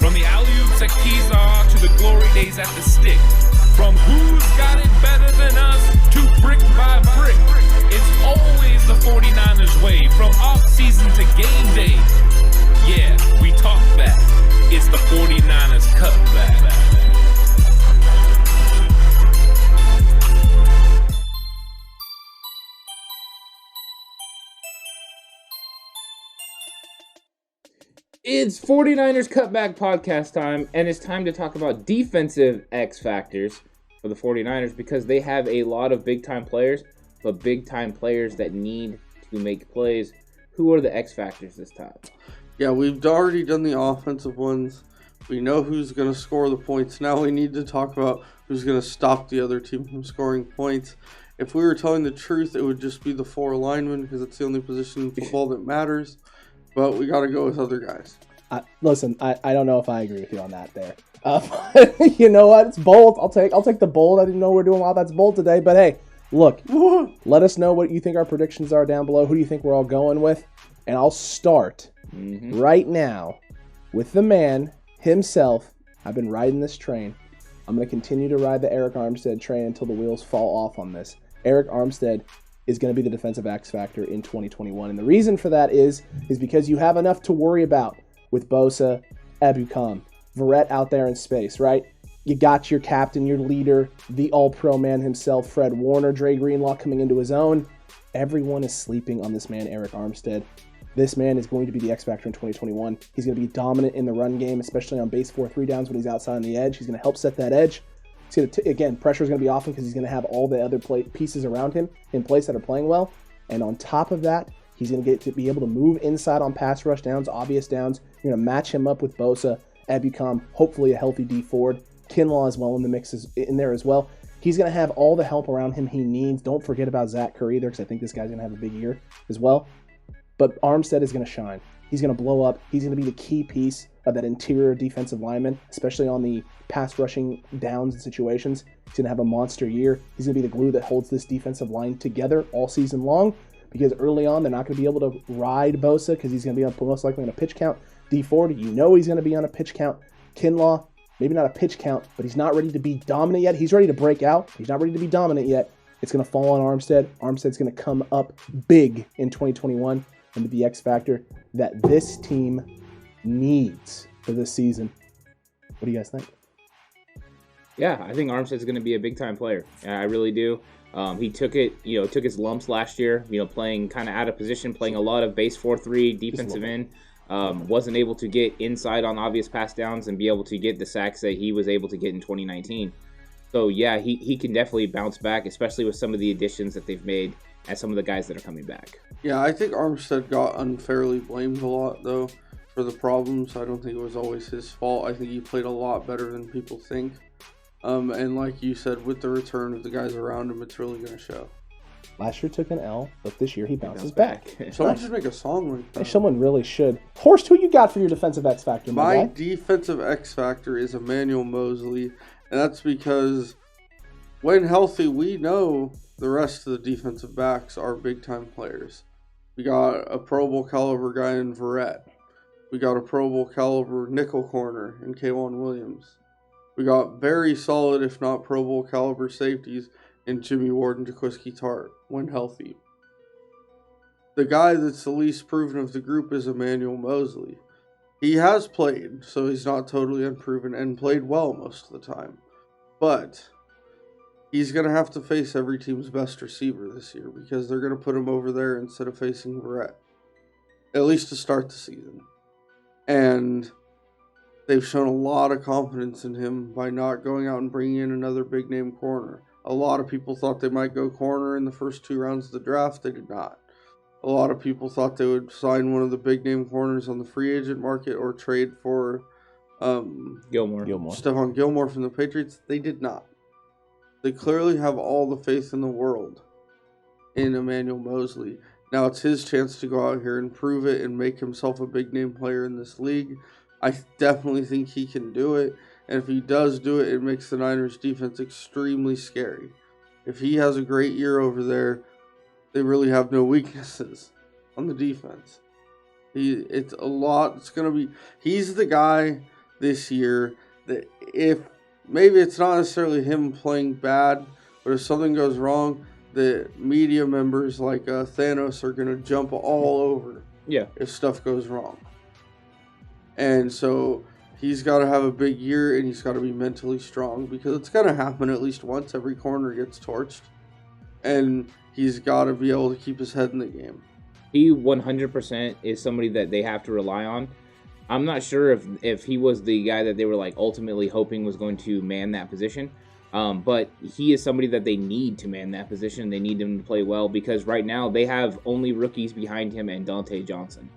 From the alley-oops at Keyshaw to the glory days at the stick. From who's got it better than us to brick by brick. It's always the 49ers way. From off-season to game day. Yeah, we talk back. It's the 49ers Cutback. It's 49ers Cutback Podcast time, and it's time to talk about defensive X factors for the 49ers because they have a lot of big-time players, but big-time players that need to make plays. Who are the X factors this time? Yeah, we've already done the offensive ones. We know who's going to score the points. Now we need to talk about who's going to stop the other team from scoring points. If we were telling the truth, it would just be the 4 linemen because it's the only position in football that matters. But we got to go with other guys. Listen, I don't know if I agree with you on that there. You know what? It's bold. I'll take the bold. I didn't know we were doing all that's bold today. But hey, look, let us know what you think our predictions are down below. Who do you think we're all going with? And I'll start right now with the man himself. I've been riding this train. I'm going to continue to ride the Eric Armstead train until the wheels fall off on this. Eric Armstead is going to be the defensive X factor in 2021. And the reason for that is because you have enough to worry about with Bosa, Ebukam, Verrett out there in space, right? You got your captain, your leader, the all-pro man himself, Fred Warner, Dre Greenlaw coming into his own. Everyone is sleeping on this man, Eric Armstead. This man is going to be the X factor in 2021. He's going to be dominant in the run game, especially on base 4-3 downs when he's outside on the edge. He's going to help set that edge. Again, pressure is going to be off him because he's going to have all the other pieces around him in place that are playing well. And on top of that, he's going to get to be able to move inside on pass rush downs, obvious downs. You're going to match him up with Bosa, Ebukam, hopefully a healthy D Ford. Kinlaw as well in the mix in there as well. He's going to have all the help around him he needs. Don't forget about Zach Curry either because I think this guy's going to have a big year as well. But Armstead is going to shine. He's going to blow up. He's going to be the key piece of that interior defensive lineman, especially on the pass rushing downs and situations. He's going to have a monster year. He's going to be the glue that holds this defensive line together all season long because early on they're not going to be able to ride Bosa because he's going to be most likely on a pitch count. D Ford, you know he's going to be on a pitch count. Kinlaw, maybe not a pitch count, but he's not ready to be dominant yet. He's ready to break out. He's not ready to be dominant yet. It's going to fall on Armstead. Armstead's going to come up big in 2021 and be the X factor that this team needs for this season. What do you guys think? Yeah, I think Armstead's going to be a big-time player. I really do. He took his lumps last year, playing kind of out of position, playing a lot of base 4-3 defensive end. Wasn't able to get inside on obvious pass downs and be able to get the sacks that he was able to get in 2019. So, yeah, he can definitely bounce back, especially with some of the additions that they've made and some of the guys that are coming back. Yeah, I think Armstead got unfairly blamed a lot, though, for the problems. I don't think it was always his fault. I think he played a lot better than people think. And like you said, with the return of the guys around him, it's really going to show. Last year took an L, but this year he bounces back. Someone should make a song like that. Someone really should. Horst, who you got for your defensive X factor? My defensive X factor is Emmanuel Moseley, and that's because when healthy, we know the rest of the defensive backs are big-time players. We got a Pro Bowl caliber guy in Verrett. We got a Pro Bowl caliber nickel corner in K'Wan Williams. We got very solid, if not Pro Bowl caliber safeties in Jimmy Ward and Jaquiski Tartt when healthy. The guy that's the least proven of the group is Emmanuel Moseley. He has played, so he's not totally unproven and played well most of the time. But he's going to have to face every team's best receiver this year because they're going to put him over there instead of facing Verrett, at least to start the season. And they've shown a lot of confidence in him by not going out and bringing in another big-name corner. A lot of people thought they might go corner in the first 2 rounds of the draft. They did not. A lot of people thought they would sign one of the big-name corners on the free agent market or trade for Gilmore. Stephon Gilmore from the Patriots. They did not. They clearly have all the faith in the world in Emmanuel Moseley. Now it's his chance to go out here and prove it and make himself a big-name player in this league. I definitely think he can do it. And if he does do it, it makes the Niners defense extremely scary. If he has a great year over there, they really have no weaknesses on the defense. It's a lot. It's going to be, he's the guy this year that if maybe it's not necessarily him playing bad, but if something goes wrong, the media members like Thanos are going to jump all over if stuff goes wrong. And so he's got to have a big year, and he's got to be mentally strong, because it's going to happen at least once. Every corner gets torched, and he's got to be able to keep his head in the game. He 100% is somebody that they have to rely on. I'm not sure if he was the guy that they were like ultimately hoping was going to man that position. But he is somebody that they need to man that position. They need him to play well, because right now they have only rookies behind him and Dante Johnson.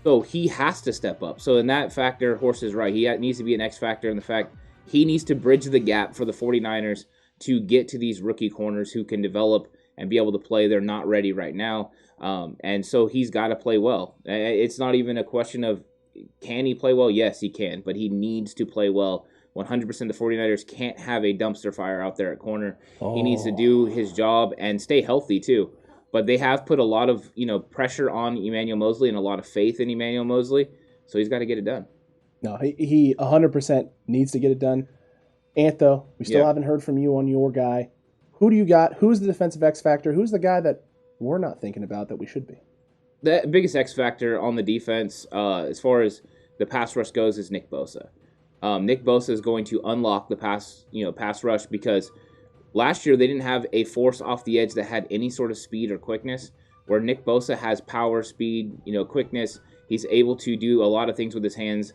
So he has to step up. So in that factor, Horst is right. He needs to be an X factor in the fact he needs to bridge the gap for the 49ers to get to these rookie corners who can develop and be able to play. They're not ready right now. And so he's got to play well. It's not even a question of can he play well? Yes, he can, but he needs to play well. 100% the 49ers can't have a dumpster fire out there at corner. He needs to do his job and stay healthy too. But they have put a lot of, pressure on Emmanuel Moseley and a lot of faith in Emmanuel Moseley, so he's got to get it done. No, he 100% needs to get it done. Antho, we still haven't heard from you on your guy. Who do you got? Who's the defensive X factor? Who's the guy that we're not thinking about that we should be? The biggest X factor on the defense, as far as the pass rush goes, is Nick Bosa. Nick Bosa is going to unlock the pass rush, because last year they didn't have a force off the edge that had any sort of speed or quickness, where Nick Bosa has power, speed, quickness. He's able to do a lot of things with his hands.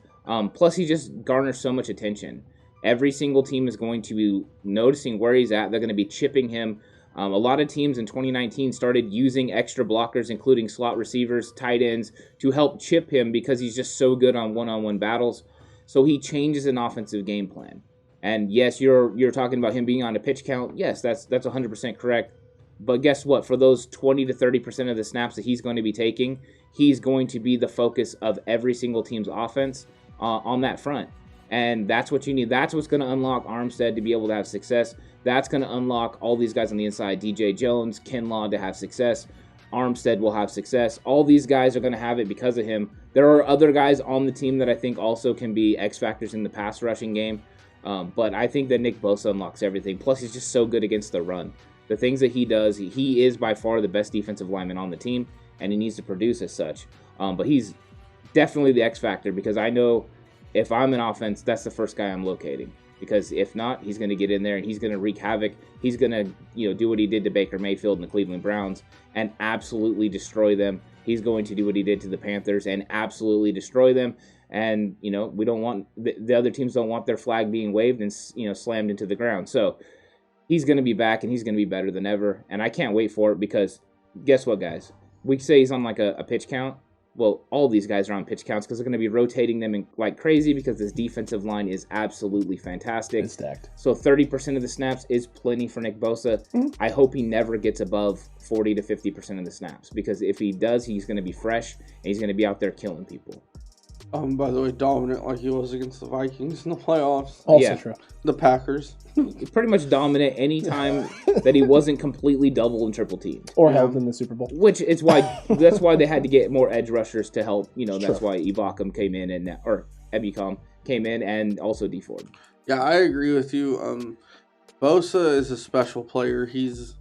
Plus, he just garners so much attention. Every single team is going to be noticing where he's at. They're going to be chipping him. A lot of teams in 2019 started using extra blockers, including slot receivers, tight ends, to help chip him because he's just so good on one-on-one battles. So he changes an offensive game plan. And yes, you're talking about him being on a pitch count. Yes, that's 100% correct. But guess what? For those 20 to 30% of the snaps that he's going to be taking, he's going to be the focus of every single team's offense on that front. And that's what you need. That's what's going to unlock Armstead to be able to have success. That's going to unlock all these guys on the inside, DJ Jones, Kinlaw, to have success. Armstead will have success. All these guys are going to have it because of him. There are other guys on the team that I think also can be X factors in the pass rushing game. But I think that Nick Bosa unlocks everything. Plus, he's just so good against the run. The things that he does, he is by far the best defensive lineman on the team, and he needs to produce as such. But he's definitely the X factor, because I know if I'm an offense, that's the first guy I'm locating. Because if not, he's going to get in there and he's going to wreak havoc. He's going to, do what he did to Baker Mayfield and the Cleveland Browns and absolutely destroy them. He's going to do what he did to the Panthers and absolutely destroy them. And, we don't want the other teams don't want their flag being waved and, slammed into the ground. So he's going to be back and he's going to be better than ever. And I can't wait for it, because guess what, guys? We say he's on like a pitch count. Well, all these guys are on pitch counts because they're going to be rotating them like crazy, because this defensive line is absolutely fantastic. It's stacked. So 30% of the snaps is plenty for Nick Bosa. I hope he never gets above 40 to 50% of the snaps, because if he does, he's going to be fresh and he's going to be out there killing people. By the way, dominant like he was against the Vikings in the playoffs. Also true. The Packers. Pretty much dominant anytime that he wasn't completely double and triple teamed. Or held in the Super Bowl. Which is why that's why they had to get more edge rushers to help. That's why Ebukam came in or Ebukam came in, and also D Ford. Yeah, I agree with you. Bosa is a special player. He's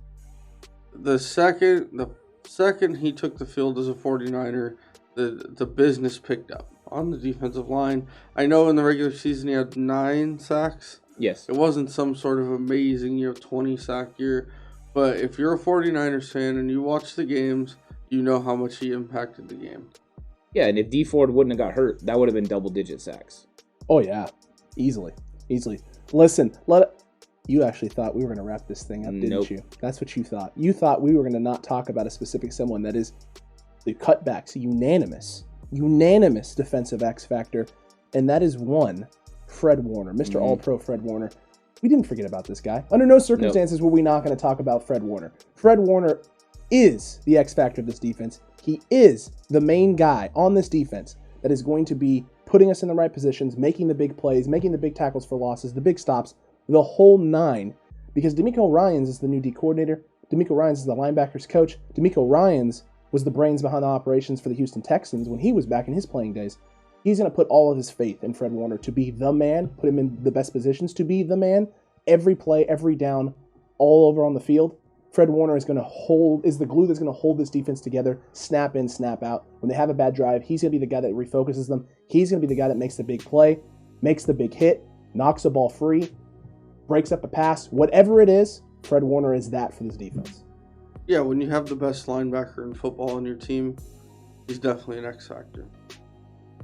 the second he took the field as a 49er, the business picked up on the defensive line. I know in the regular season he had 9 sacks. Yes. It wasn't some sort of amazing 20-sack year. But if you're a 49ers fan and you watch the games, you know how much he impacted the game. Yeah, and if D Ford wouldn't have got hurt, that would have been double-digit sacks. Oh, yeah. Easily. Listen, you actually thought we were going to wrap this thing up, didn't you? That's what you thought. You thought we were going to not talk about a specific someone that is the Cutback's unanimous defensive X factor, and that is one Fred Warner, Mr. All-Pro Fred Warner. We didn't forget about this guy. Under no circumstances were we not going to talk about Fred Warner. Fred Warner is the X factor of this defense. He is the main guy on this defense that is going to be putting us in the right positions, making the big plays, making the big tackles for losses, the big stops, the whole 9. Because D'Amico Ryans is the new D coordinator. D'Amico Ryans is the linebackers coach. D'Amico Ryans was the brains behind the operations for the Houston Texans when he was back in his playing days. he's going to put all of his faith in Fred Warner to be the man, put him in the best positions to be the man, every play, every down, all over on the field. Fred Warner is the glue that's going to hold this defense together, snap in, snap out. When they have a bad drive, he's going to be the guy that refocuses them. He's going to be the guy that makes the big play, makes the big hit, knocks the ball free, breaks up a pass. Whatever it is, Fred Warner is that for this defense. Yeah, when you have the best linebacker in football on your team, he's definitely an X factor.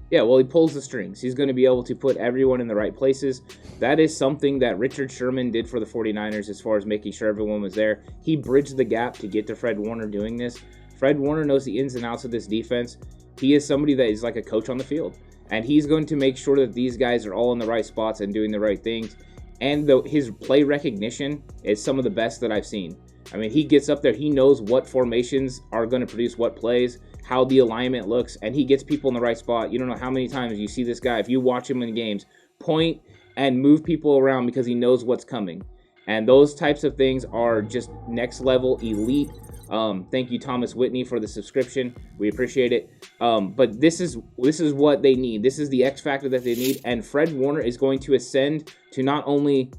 Yeah, well, he pulls the strings. He's going to be able to put everyone in the right places. That is something that Richard Sherman did for the 49ers as far as making sure everyone was there. He bridged the gap to get to Fred Warner doing this. Fred Warner knows the ins and outs of this defense. He is somebody that is like a coach on the field. And he's going to make sure that these guys are all in the right spots and doing the right things. And his play recognition is some of the best that I've seen. I mean, he gets up there. He knows what formations are going to produce what plays, how the alignment looks, and he gets people in the right spot. You don't know how many times you see this guy, if you watch him in games, point and move people around because he knows what's coming. And those types of things are just next level elite. Thank you, Thomas Whitney, for the subscription. We appreciate it. But this is what they need. This is the X factor that they need. And Fred Warner is going to ascend to not only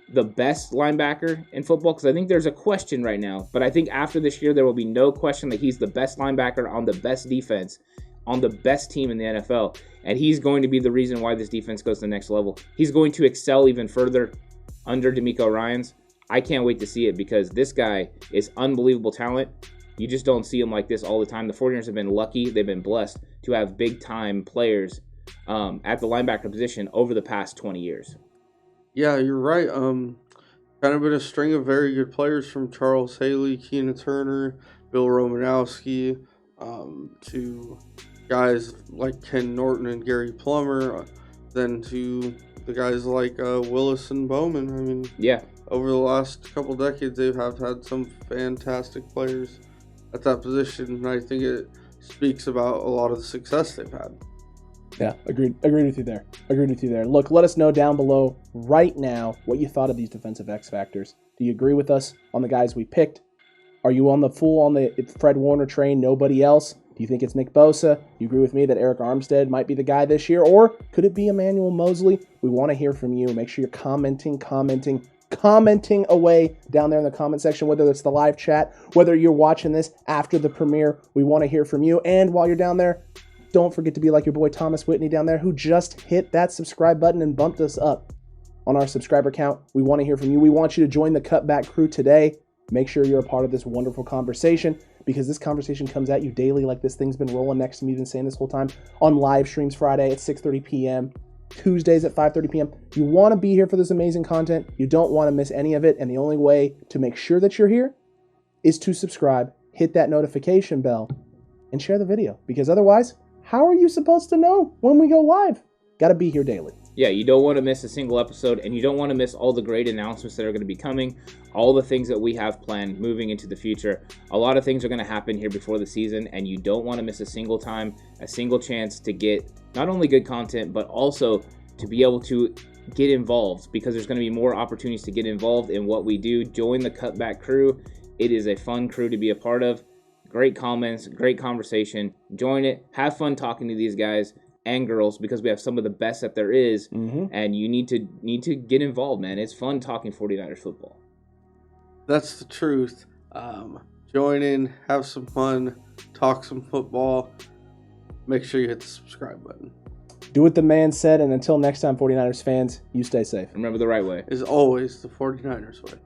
the best linebacker in football, because I think there's a question right now, but I think after this year there will be no question that he's the best linebacker on the best defense, on the best team in the NFL, and he's going to be the reason why this defense goes to the next level. He's going to excel even further under DeMeco Ryans. I can't wait to see it because this guy is unbelievable talent. You just don't see him like this all the time. The 49ers have been lucky, they've been blessed to have big-time players at the linebacker position over the past 20 years. Yeah, you're right. Kind of been a string of very good players from Charles Haley, Keena Turner, Bill Romanowski, to guys like Ken Norton and Gary Plummer, then to the guys like Willis and Bowman. I mean, yeah, over the last couple decades, they have had some fantastic players at that position, and I think it speaks about a lot of the success they've had. Yeah, agreed with you there. Look, let us know down below right now what you thought of these defensive X factors. Do you agree with us on the guys we picked? Are you on the Fred Warner train, nobody else? Do you think it's Nick Bosa? Do you agree with me that Eric Armstead might be the guy this year? Or could it be Emmanuel Mosley? We want to hear from you. Make sure you're commenting away down there in the comment section, whether it's the live chat, whether you're watching this after the premiere. We want to hear from you. And while you're down there, don't forget to be like your boy Thomas Whitney down there, who just hit that subscribe button and bumped us up on our subscriber count. We want to hear from you. We want you to join the Cutback crew today. Make sure you're a part of this wonderful conversation, because this conversation comes at you daily, like this thing's been rolling next to me, been saying this whole time, on live streams Friday at 6:30 p.m., Tuesdays at 5:30 p.m. You want to be here for this amazing content. You don't want to miss any of it, and the only way to make sure that you're here is to subscribe, hit that notification bell, and share the video, because otherwise, how are you supposed to know when we go live? Got to be here daily. Yeah, you don't want to miss a single episode, and you don't want to miss all the great announcements that are going to be coming, all the things that we have planned moving into the future. A lot of things are going to happen here before the season, and you don't want to miss a single time, a single chance to get not only good content, but also to be able to get involved, because there's going to be more opportunities to get involved in what we do. Join the Cutback crew. It is a fun crew to be a part of. Great comments, great conversation. Join it. Have fun talking to these guys and girls, because we have some of the best that there is, and you need to get involved, man. It's fun talking 49ers football. That's the truth. Join in, have some fun, talk some football. Make sure you hit the subscribe button. Do what the man said, and until next time, 49ers fans, you stay safe. Remember the right way is always the 49ers way.